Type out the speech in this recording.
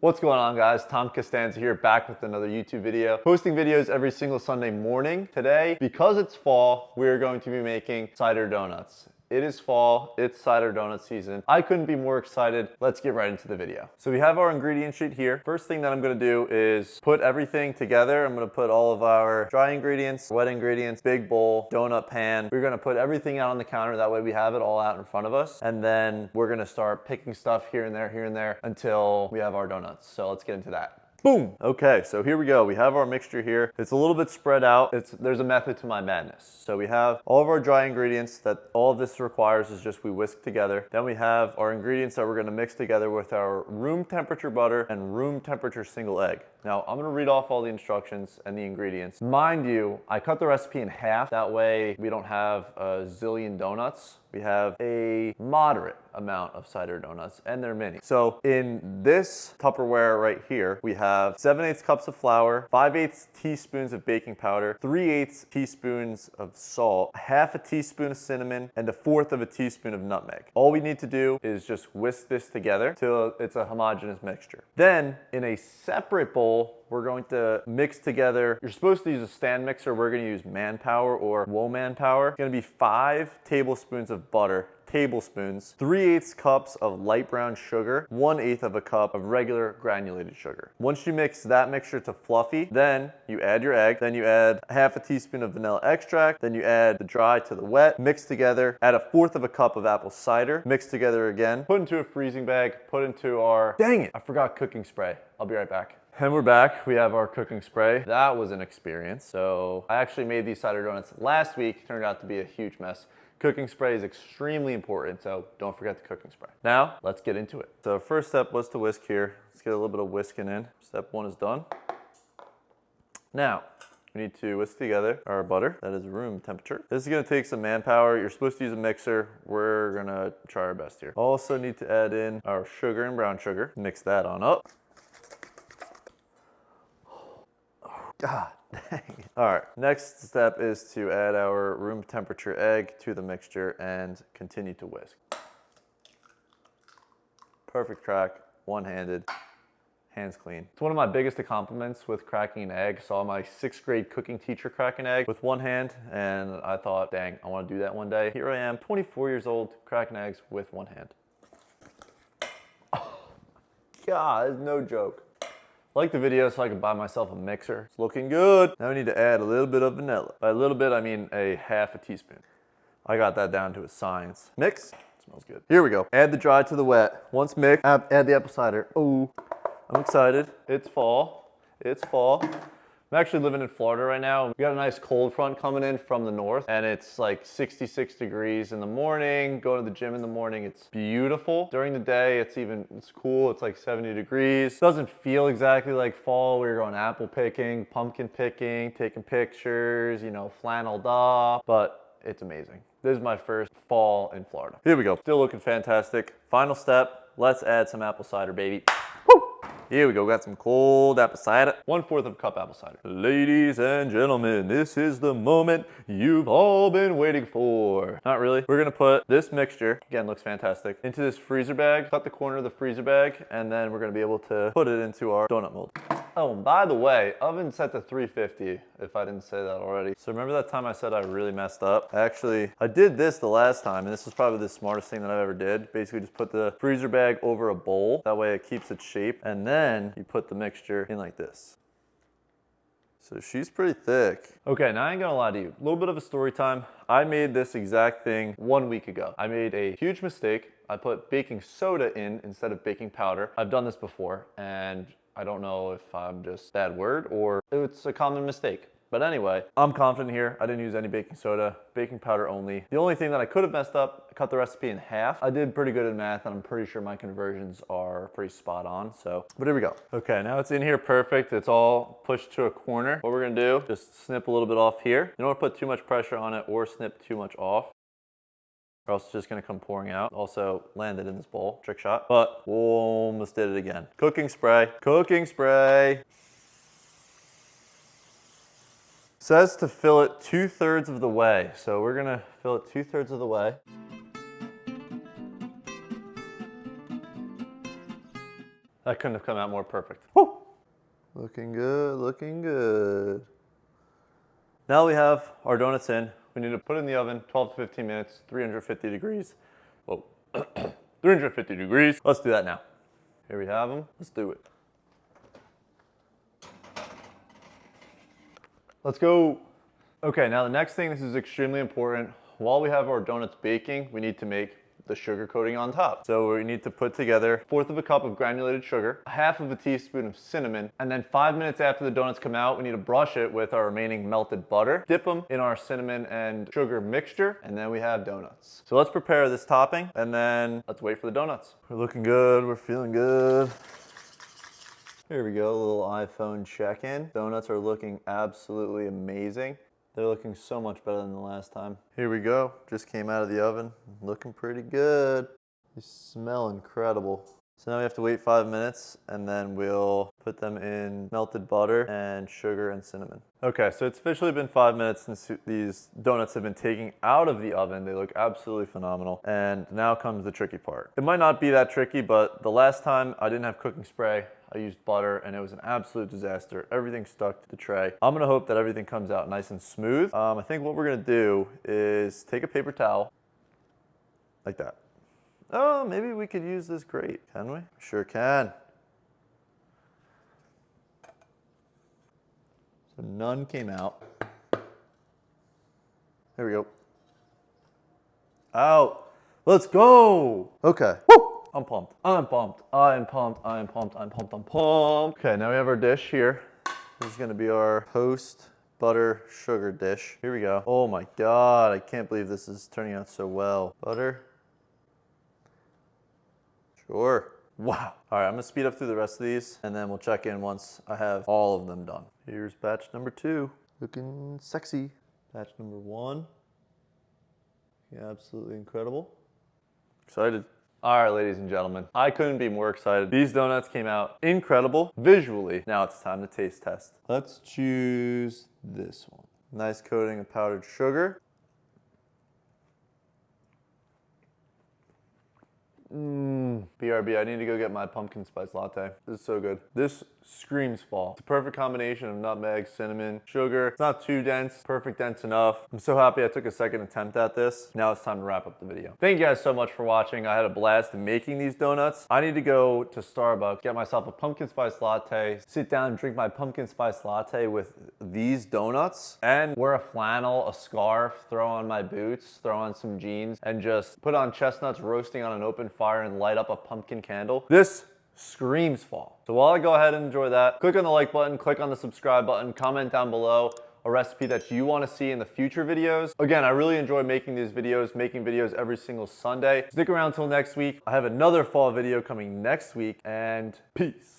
What's going on, guys? Tom Costanza here, back with another YouTube video. Posting videos every single Sunday morning. Today, because it's fall, we're going to be making cider donuts. It is fall, it's cider donut season. I couldn't be more excited. Let's get right into the video. So we have our ingredient sheet here. First thing that I'm gonna do is put everything together. I'm gonna put all of our dry ingredients, wet ingredients, big bowl, donut pan. We're gonna put everything out on the counter. That way we have it all out in front of us. And then we're gonna start picking stuff here and there until we have our donuts. So let's get into that. Boom. Okay, so here we go. We have our mixture here. It's a little bit spread out. There's a method to my madness. So we have all of our dry ingredients that all of this requires is just we whisk together. Then we have our ingredients that we're gonna mix together with our room temperature butter and room temperature single egg. Now, I'm gonna read off all the instructions and the ingredients. Mind you, I cut the recipe in half. That way we don't have a zillion donuts. We have a moderate amount of cider donuts, and they're mini. So in this Tupperware right here, we have 7/8 cups of flour, 5/8 teaspoons of baking powder, 3/8 teaspoons of salt, half a teaspoon of cinnamon, and 1/4 of a teaspoon of nutmeg. All we need to do is just whisk this together till it's a homogeneous mixture. Then, in a separate bowl, we're going to mix together. You're supposed to use a stand mixer. We're gonna use Manpower or Womanpower. It's gonna be 5 tablespoons of butter, tablespoons, 3/8 cups of light brown sugar, 1/8 of a cup of regular granulated sugar. Once you mix that mixture to fluffy, then you add your egg, then you add half a teaspoon of vanilla extract, then you add the dry to the wet, mix together, add 1/4 of a cup of apple cider, mix together again, put into a freezing bag, put into our, dang it, I forgot cooking spray. I'll be right back. And we're back. We have our cooking spray. That was an experience. So I actually made these cider donuts last week. Turned out to be a huge mess. Cooking spray is extremely important, so don't forget the cooking spray. Now, let's get into it. So first step was to whisk here. Let's get a little bit of whisking in. Step 1 is done. Now, we need to whisk together our butter. That is room temperature. This is gonna take some manpower. You're supposed to use a mixer. We're gonna try our best here. Also need to add in our sugar and brown sugar. Mix that on up. God dang. All right, next step is to add our room temperature egg to the mixture and continue to whisk. Perfect crack, one-handed, hands clean. It's one of my biggest accomplishments with cracking an egg. Saw my 6th grade cooking teacher crack an egg with one hand, and I thought, dang, I wanna do that one day. Here I am, 24 years old, cracking eggs with one hand. Oh, God, it's no joke. Like the video so I can buy myself a mixer. It's looking good. Now we need to add a little bit of vanilla. By a little bit, I mean a half a teaspoon. I got that down to a science. Mix, smells good. Here we go. Add the dry to the wet. Once mixed, add the apple cider. Oh, I'm excited. It's fall, it's fall. I'm actually living in Florida right now. We got a nice cold front coming in from the north, and it's like 66 degrees in the morning. Going to the gym in the morning, it's beautiful. During the day, it's cool. It's like 70 degrees. Doesn't feel exactly like fall. We were going apple picking, pumpkin picking, taking pictures, you know, flanneled up, but it's amazing. This is my first fall in Florida. Here we go. Still looking fantastic. Final step, let's add some apple cider, baby. Woo! Here we go, got some cold apple cider. 1/4 of a cup apple cider. Ladies and gentlemen, this is the moment you've all been waiting for. Not really. We're gonna put this mixture, again, looks fantastic, into this freezer bag. Cut the corner of the freezer bag, and then we're gonna be able to put it into our donut mold. Oh, and by the way, oven set to 350, if I didn't say that already. So remember that time I said I really messed up? I did this the last time, and this was probably the smartest thing that I've ever did. Basically just put the freezer bag over a bowl. That way it keeps its shape. And then you put the mixture in like this. So she's pretty thick. Okay, now I ain't gonna lie to you. A little bit of a story time. I made this exact thing 1 week ago. I made a huge mistake. I put baking soda in instead of baking powder. I've done this before, and I don't know if I'm just bad word or it's a common mistake. But anyway, I'm confident here. I didn't use any baking soda, baking powder only. The only thing that I could have messed up, I cut the recipe in half. I did pretty good in math, and I'm pretty sure my conversions are pretty spot on, so. But here we go. Okay, now it's in here perfect. It's all pushed to a corner. What we're gonna do, just snip a little bit off here. You don't wanna put too much pressure on it or snip too much off, or else it's just gonna come pouring out. Also landed in this bowl, trick shot, but almost did it again. Cooking spray, cooking spray. Says to fill it 2/3 of the way. So we're gonna fill it 2/3 of the way. That couldn't have come out more perfect. Woo! Looking good, looking good. Now we have our donuts in. We need to put it in the oven, 12 to 15 minutes, 350 degrees. Whoa, 350 degrees. Let's do that now. Here we have them, let's do it. Let's go. Okay, now the next thing, this is extremely important. While we have our donuts baking, we need to make the sugar coating on top. So we need to put together 1/4 of a cup of granulated sugar, 1/2 of a teaspoon of cinnamon, and then 5 minutes after the donuts come out, we need to brush it with our remaining melted butter, dip them in our cinnamon and sugar mixture, and then we have donuts. So let's prepare this topping, and then let's wait for the donuts. We're looking good, we're feeling good. Here we go, a little iPhone check-in. Donuts are looking absolutely amazing. They're looking so much better than the last time. Here we go, just came out of the oven. Looking pretty good. They smell incredible. So now we have to wait 5 minutes and then we'll put them in melted butter and sugar and cinnamon. Okay, so it's officially been 5 minutes since these donuts have been taken out of the oven. They look absolutely phenomenal. And now comes the tricky part. It might not be that tricky, but the last time I didn't have cooking spray. I used butter and it was an absolute disaster. Everything stuck to the tray. I'm gonna hope that everything comes out nice and smooth. I think what we're gonna do is take a paper towel, like that. Oh, maybe we could use this grate, can we? Sure can. So none came out. There we go. Out. Let's go. Okay. Woo! I'm pumped. I'm pumped. I'm pumped. I'm pumped. I'm pumped. I'm pumped. Okay, now we have our dish here. This is gonna be our post butter sugar dish. Here we go. Oh my God, I can't believe this is turning out so well. Butter. Sure. Wow. All right, I'm gonna speed up through the rest of these and then we'll check in once I have all of them done. Here's batch number 2. Looking sexy. Batch number 1. Yeah, absolutely incredible. Excited. All right, ladies and gentlemen, I couldn't be more excited. These donuts came out incredible visually. Now it's time to taste test. Let's choose this one. Nice coating of powdered sugar. BRB, I need to go get my pumpkin spice latte. This is so good. This screams fall. It's a perfect combination of nutmeg, cinnamon, sugar. It's not too dense, perfect dense enough. I'm so happy I took a second attempt at this. Now it's time to wrap up the video. Thank you guys so much for watching. I had a blast making these donuts. I need to go to Starbucks, get myself a pumpkin spice latte, sit down and drink my pumpkin spice latte with these donuts, and wear a flannel, a scarf, throw on my boots, throw on some jeans, and just put on chestnuts roasting on an open fire and light up a pumpkin candle. This screams fall. So while I go ahead and enjoy that, click on the like button, click on the subscribe button, comment down below a recipe that you want to see in the future videos. Again, I really enjoy making these videos, making videos every single Sunday. Stick around till next week. I have another fall video coming next week, and peace.